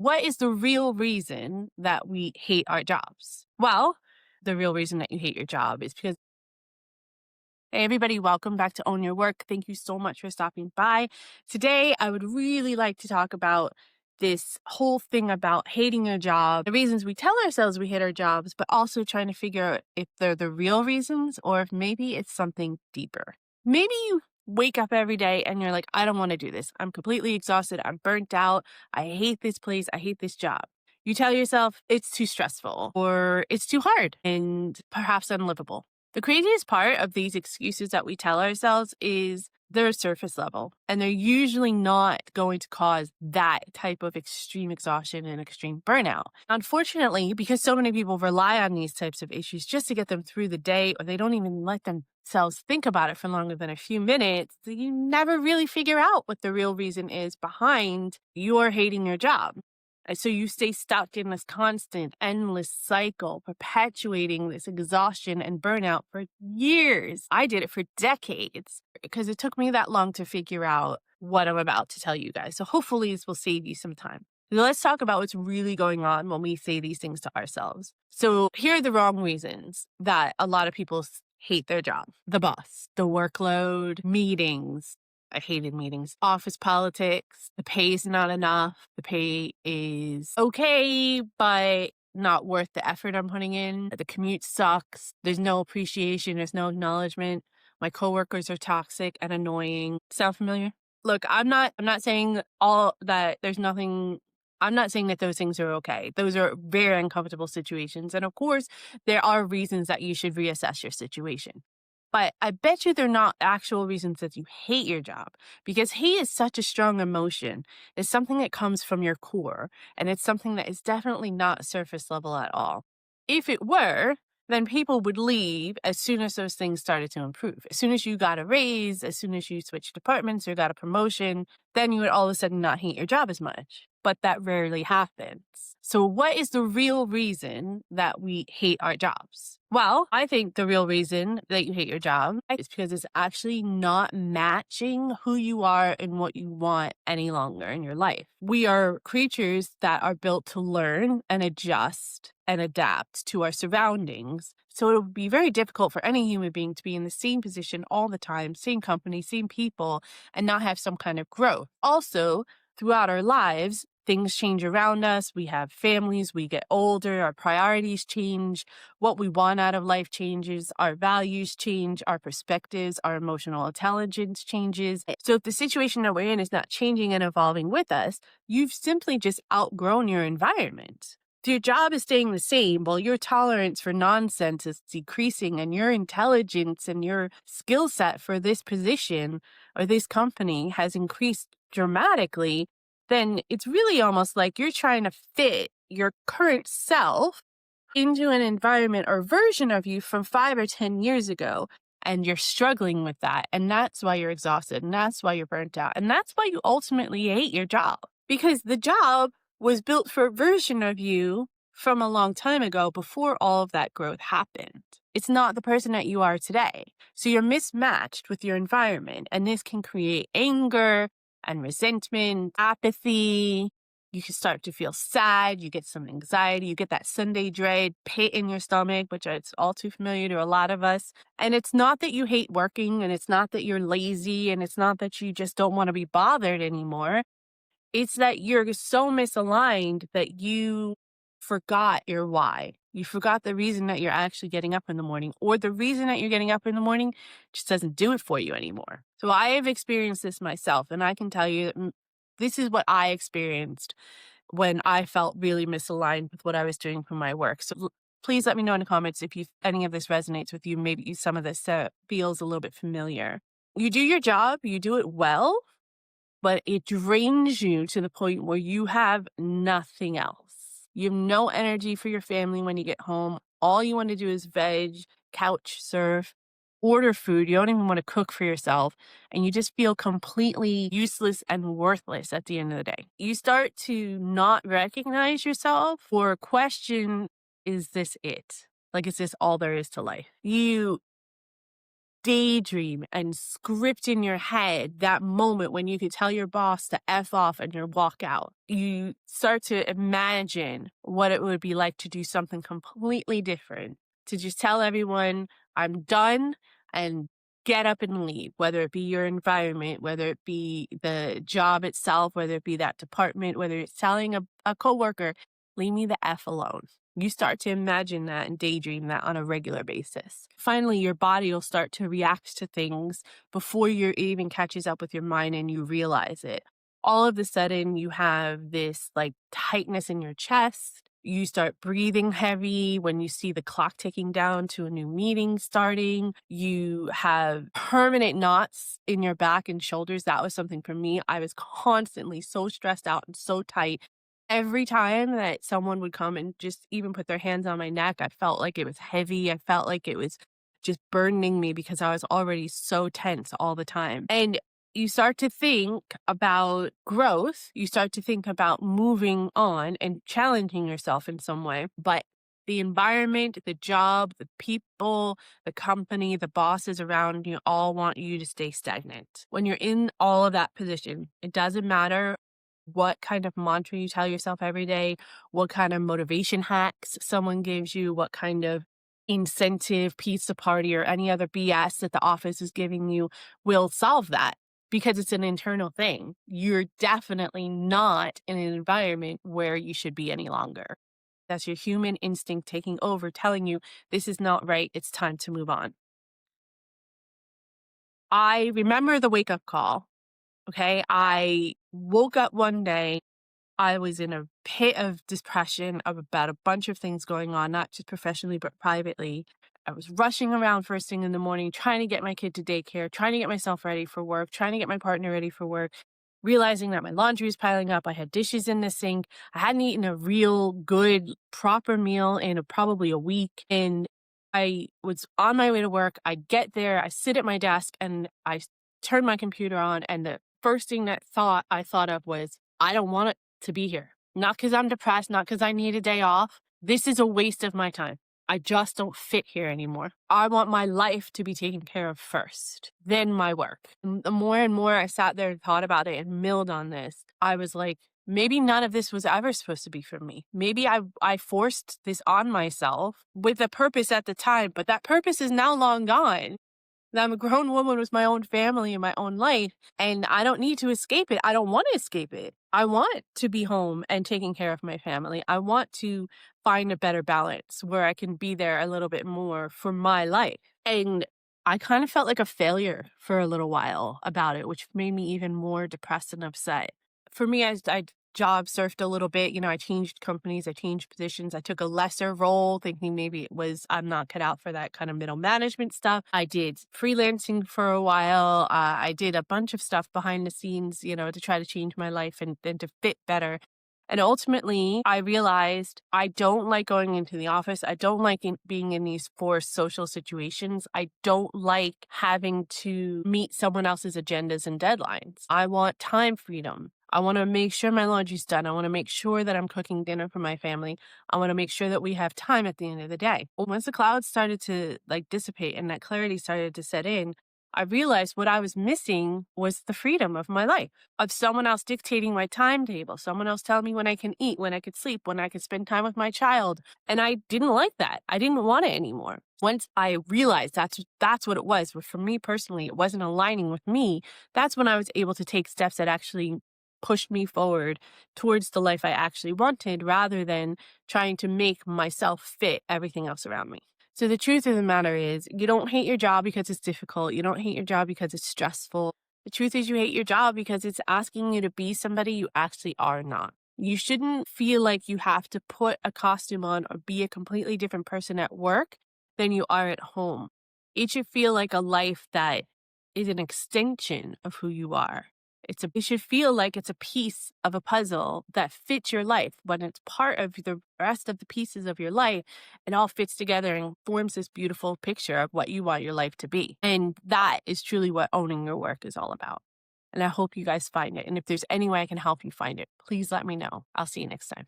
What is the real reason that we hate our jobs? Well, the real reason that you hate your job is because, hey, everybody, welcome back to Own Your Work. Thank you so much for stopping by. Today, I would really like to talk about this whole thing about hating your job, the reasons we tell ourselves we hate our jobs, but also trying to figure out if they're the real reasons or if maybe it's something deeper. Maybe you wake up every day and you're like, I don't want to do this. I'm completely exhausted. I'm burnt out. I hate this place. I hate this job. You tell yourself it's too stressful or it's too hard and perhaps unlivable. The craziest part of these excuses that we tell ourselves is they're surface level and they're usually not going to cause that type of extreme exhaustion and extreme burnout. Unfortunately, because so many people rely on these types of issues just to get them through the day, or they don't even let themselves think about it for longer than a few minutes, you never really figure out what the real reason is behind your hating your job. And so you stay stuck in this constant, endless cycle, perpetuating this exhaustion and burnout for years. I did it for decades because it took me that long to figure out what I'm about to tell you guys. So hopefully this will save you some time. Let's talk about what's really going on when we say these things to ourselves. So here are the wrong reasons that a lot of people hate their job: the boss, the workload, meetings. I hated meetings. Office politics. The pay is not enough. The pay is okay, but not worth the effort I'm putting in. The commute sucks. There's no appreciation. There's no acknowledgement. My coworkers are toxic and annoying. Sound familiar? Look, I'm not saying all that there's nothing. I'm not saying that those things are okay. Those are very uncomfortable situations. And of course, there are reasons that you should reassess your situation. But I bet you they're not actual reasons that you hate your job, because hate is such a strong emotion. It's something that comes from your core, and it's something that is definitely not surface level at all. If it were, then people would leave as soon as those things started to improve. As soon as you got a raise, as soon as you switched departments or got a promotion, then you would all of a sudden not hate your job as much. But that rarely happens. So what is the real reason that we hate our jobs? Well, I think the real reason that you hate your job is because it's actually not matching who you are and what you want any longer in your life. We are creatures that are built to learn and adjust and adapt to our surroundings. So it would be very difficult for any human being to be in the same position all the time, same company, same people, and not have some kind of growth. Also, throughout our lives, things change around us. We have families, we get older, our priorities change, what we want out of life changes, our values change, our perspectives, our emotional intelligence changes. So if the situation that we're in is not changing and evolving with us, you've simply just outgrown your environment. If your job is staying the same, while your tolerance for nonsense is decreasing and your intelligence and your skill set for this position or this company has increased dramatically, then it's really almost like you're trying to fit your current self into an environment or version of you from 5 or 10 years ago. And you're struggling with that. And that's why you're exhausted. And that's why you're burnt out. And that's why you ultimately hate your job, because the job was built for a version of you from a long time ago before all of that growth happened. It's not the person that you are today. So you're mismatched with your environment. And this can create anger and resentment, apathy. You can start to feel sad. You get some anxiety. You get that Sunday dread pit in your stomach, which is all too familiar to a lot of us. And it's not that you hate working, and it's not that you're lazy, and it's not that you just don't want to be bothered anymore. It's that you're so misaligned that you forgot your why. You forgot the reason that you're actually getting up in the morning, or the reason that you're getting up in the morning just doesn't do it for you anymore. So I have experienced this myself, and I can tell you that this is what I experienced when I felt really misaligned with what I was doing for my work. So please let me know in the comments if any of this resonates with you. Maybe some of this feels a little bit familiar. You do your job, you do it well, but it drains you to the point where you have nothing else. You have no energy for your family when you get home. All you want to do is veg, couch surf, order food. You don't even want to cook for yourself. And you just feel completely useless and worthless at the end of the day. You start to not recognize yourself or question, is this it? Like, is this all there is to life? You daydream and script in your head that moment when you could tell your boss to F off and you walk out. You start to imagine what it would be like to do something completely different, to just tell everyone, I'm done, and get up and leave, whether it be your environment, whether it be the job itself, whether it be that department, whether it's telling a coworker, leave me the F alone. You start to imagine that and daydream that on a regular basis. Finally, your body will start to react to things before you even catches up with your mind and you realize it. All of a sudden, you have this like tightness in your chest. You start breathing heavy when you see the clock ticking down to a new meeting starting. You have permanent knots in your back and shoulders. That was something for me. I was constantly so stressed out and so tight. Every time that someone would come and just even put their hands on my neck, I felt like it was heavy. I felt like it was just burdening me because I was already so tense all the time. And you start to think about growth. You start to think about moving on and challenging yourself in some way. But the environment, the job, the people, the company, the bosses around you all want you to stay stagnant. When you're in all of that position, it doesn't matter what kind of mantra you tell yourself every day, what kind of motivation hacks someone gives you, what kind of incentive, pizza party, or any other BS that the office is giving you will solve that because it's an internal thing. You're definitely not in an environment where you should be any longer. That's your human instinct taking over, telling you this is not right. It's time to move on. I remember the wake up call. Okay. I woke up one day. I was in a pit of depression about a bunch of things going on, not just professionally, but privately. I was rushing around first thing in the morning, trying to get my kid to daycare, trying to get myself ready for work, trying to get my partner ready for work, realizing that my laundry was piling up. I had dishes in the sink. I hadn't eaten a real good, proper meal in probably a week. And I was on my way to work. I get there, I sit at my desk, and I turn my computer on. And the first thing that I thought of was, I don't want it to be here. Not because I'm depressed, not because I need a day off. This is a waste of my time. I just don't fit here anymore. I want my life to be taken care of first, then my work. And the more and more I sat there and thought about it and milled on this, I was like, maybe none of this was ever supposed to be for me. Maybe I forced this on myself with a purpose at the time, but that purpose is now long gone. I'm a grown woman with my own family and my own life, and I don't need to escape it. I don't want to escape it. I want to be home and taking care of my family. I want to find a better balance where I can be there a little bit more for my life. And I kind of felt like a failure for a little while about it, which made me even more depressed and upset. For me, I job surfed a little bit. I changed companies, I changed positions. I took a lesser role thinking maybe it was, I'm not cut out for that kind of middle management stuff. I did freelancing for a while. I did a bunch of stuff behind the scenes, to try to change my life and to fit better. And ultimately, I realized I don't like going into the office. I don't like being in these forced social situations. I don't like having to meet someone else's agendas and deadlines. I want time freedom. I want to make sure my laundry's done. I want to make sure that I'm cooking dinner for my family. I want to make sure that we have time at the end of the day. Well, once the clouds started to dissipate and that clarity started to set in, I realized what I was missing was the freedom of my life, of someone else dictating my timetable, someone else telling me when I can eat, when I could sleep, when I could spend time with my child. And I didn't like that. I didn't want it anymore. Once I realized that's what it was, but for me personally, it wasn't aligning with me. That's when I was able to take steps that actually pushed me forward towards the life I actually wanted rather than trying to make myself fit everything else around me. So the truth of the matter is you don't hate your job because it's difficult. You don't hate your job because it's stressful. The truth is you hate your job because it's asking you to be somebody you actually are not. You shouldn't feel like you have to put a costume on or be a completely different person at work than you are at home. It should feel like a life that is an extension of who you are. It should feel like it's a piece of a puzzle that fits your life. When it's part of the rest of the pieces of your life, it all fits together and forms this beautiful picture of what you want your life to be. And that is truly what owning your work is all about. And I hope you guys find it. And if there's any way I can help you find it, please let me know. I'll see you next time.